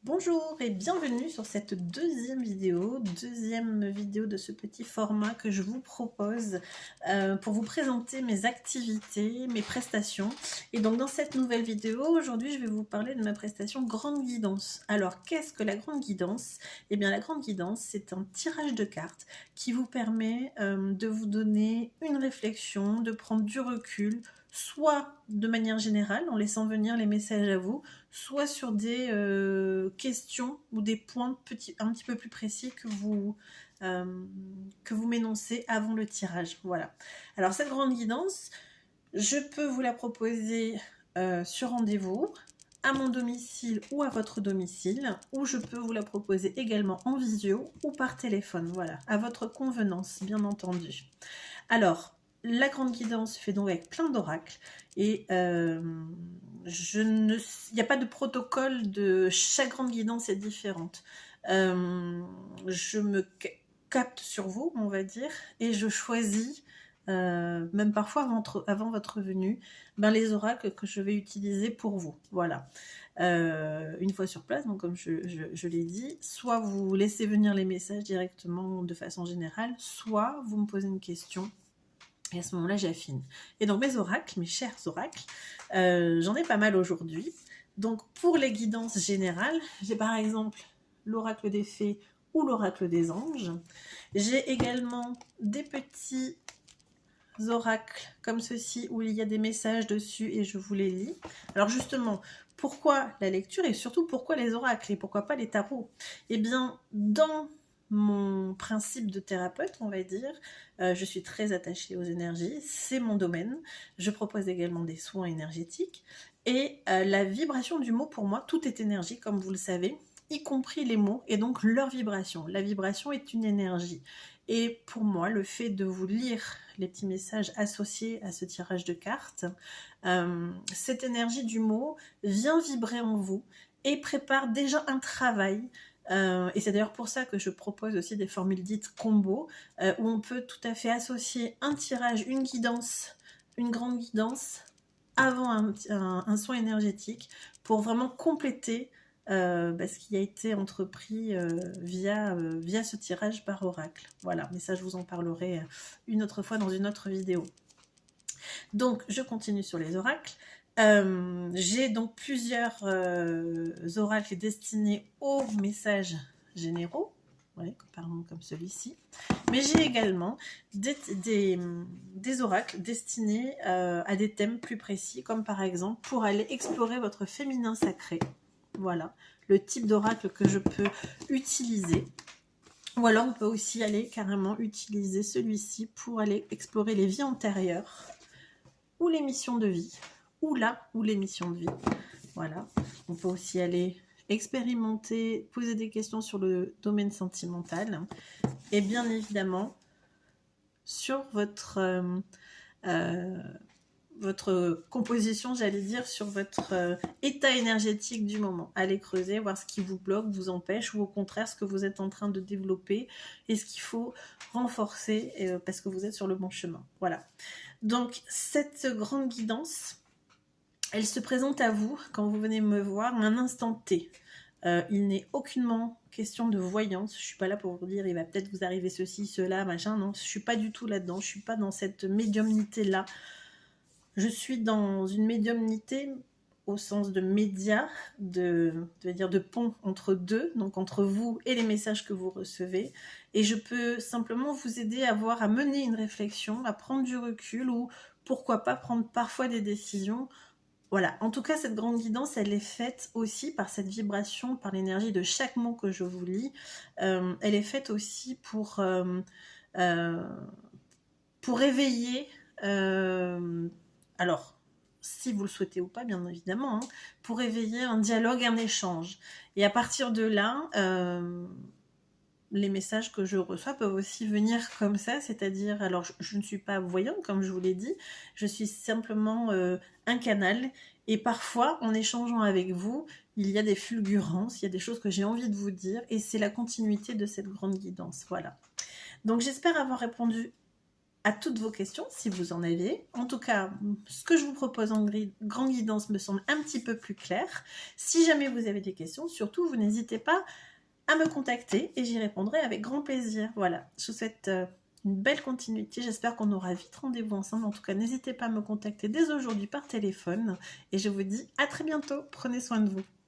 Bonjour et bienvenue sur cette deuxième vidéo de ce petit format que je vous propose pour vous présenter mes activités, mes prestations. Et donc dans cette nouvelle vidéo, aujourd'hui je vais vous parler de ma prestation Grande Guidance. Alors qu'est-ce que la Grande Guidance? Eh bien la Grande Guidance, c'est un tirage de cartes qui vous permet de vous donner une réflexion, de prendre du recul, soit de manière générale en laissant venir les messages à vous, soit sur des questions ou des points un petit peu plus précis que vous m'énoncez avant le tirage. Voilà. Alors cette grande guidance, je peux vous la proposer sur rendez-vous, à mon domicile ou à votre domicile, ou je peux vous la proposer également en visio ou par téléphone, voilà, à votre convenance, bien entendu. Alors, la grande guidance se fait donc avec plein d'oracles et il n'y a pas de protocole, de chaque grande guidance est différente. Je me capte sur vous, on va dire, et je choisis, même parfois avant votre venue, les oracles que je vais utiliser pour vous. Voilà. Une fois sur place, donc comme je l'ai dit, soit vous laissez venir les messages directement de façon générale, soit vous me posez une question. Et à ce moment-là, j'affine. Et donc mes oracles, mes chers oracles, j'en ai pas mal aujourd'hui. Donc pour les guidances générales, j'ai par exemple l'oracle des fées ou l'oracle des anges. J'ai également des petits oracles comme ceci où il y a des messages dessus et je vous les lis. Alors justement, pourquoi la lecture et surtout pourquoi les oracles et pourquoi pas les tarots? Eh bien, dans mon principe de thérapeute, on va dire, je suis très attachée aux énergies, c'est mon domaine. Je propose également des soins énergétiques et la vibration du mot, pour moi, tout est énergie, comme vous le savez, y compris les mots et donc leur vibration. La vibration est une énergie. Et pour moi, le fait de vous lire les petits messages associés à ce tirage de cartes, cette énergie du mot vient vibrer en vous et prépare déjà un travail. Et c'est d'ailleurs pour ça que je propose aussi des formules dites combo, où on peut tout à fait associer un tirage, une guidance, une grande guidance, avant un soin énergétique, pour vraiment compléter ce qui a été entrepris via ce tirage par oracle. Voilà, mais ça je vous en parlerai une autre fois dans une autre vidéo. Donc je continue sur les oracles. J'ai donc plusieurs oracles destinés aux messages généraux, ouais, comme celui-ci. Mais j'ai également des oracles destinés à des thèmes plus précis, comme par exemple pour aller explorer votre féminin sacré. Voilà, le type d'oracle que je peux utiliser. Ou alors on peut aussi aller carrément utiliser celui-ci pour aller explorer les vies antérieures ou les missions de vie, ou les missions de vie. Voilà, on peut aussi aller expérimenter, poser des questions sur le domaine sentimental et bien évidemment sur votre composition, j'allais dire, sur votre état énergétique du moment. Allez creuser, voir ce qui vous bloque, vous empêche, ou au contraire ce que vous êtes en train de développer et ce qu'il faut renforcer parce que vous êtes sur le bon chemin. Voilà. Donc cette grande guidance, elle se présente à vous quand vous venez me voir à un instant T. Il n'est aucunement question de voyance. Je ne suis pas là pour vous dire il va peut-être vous arriver ceci, cela, machin. Non, je ne suis pas du tout là-dedans. Je ne suis pas dans cette médiumnité-là. Je suis dans une médiumnité au sens de média, de pont entre deux, donc entre vous et les messages que vous recevez. Et je peux simplement vous aider à mener une réflexion, à prendre du recul ou pourquoi pas prendre parfois des décisions. Voilà, en tout cas, cette grande guidance, elle est faite aussi par cette vibration, par l'énergie de chaque mot que je vous lis. Elle est faite aussi pour éveiller... alors, si vous le souhaitez ou pas, bien évidemment, hein, pour éveiller un dialogue, un échange. Et à partir de là, les messages que je reçois peuvent aussi venir comme ça, c'est-à-dire, alors je ne suis pas voyante, comme je vous l'ai dit, je suis simplement un canal, et parfois, en échangeant avec vous, il y a des fulgurances, il y a des choses que j'ai envie de vous dire, et c'est la continuité de cette grande guidance, voilà. Donc j'espère avoir répondu à toutes vos questions, si vous en avez. En tout cas, ce que je vous propose en grand guidance me semble un petit peu plus clair. Si jamais vous avez des questions, surtout, vous n'hésitez pas à me contacter et j'y répondrai avec grand plaisir. Voilà, je vous souhaite une belle continuité. J'espère qu'on aura vite rendez-vous ensemble. En tout cas, n'hésitez pas à me contacter dès aujourd'hui par téléphone et je vous dis à très bientôt. Prenez soin de vous.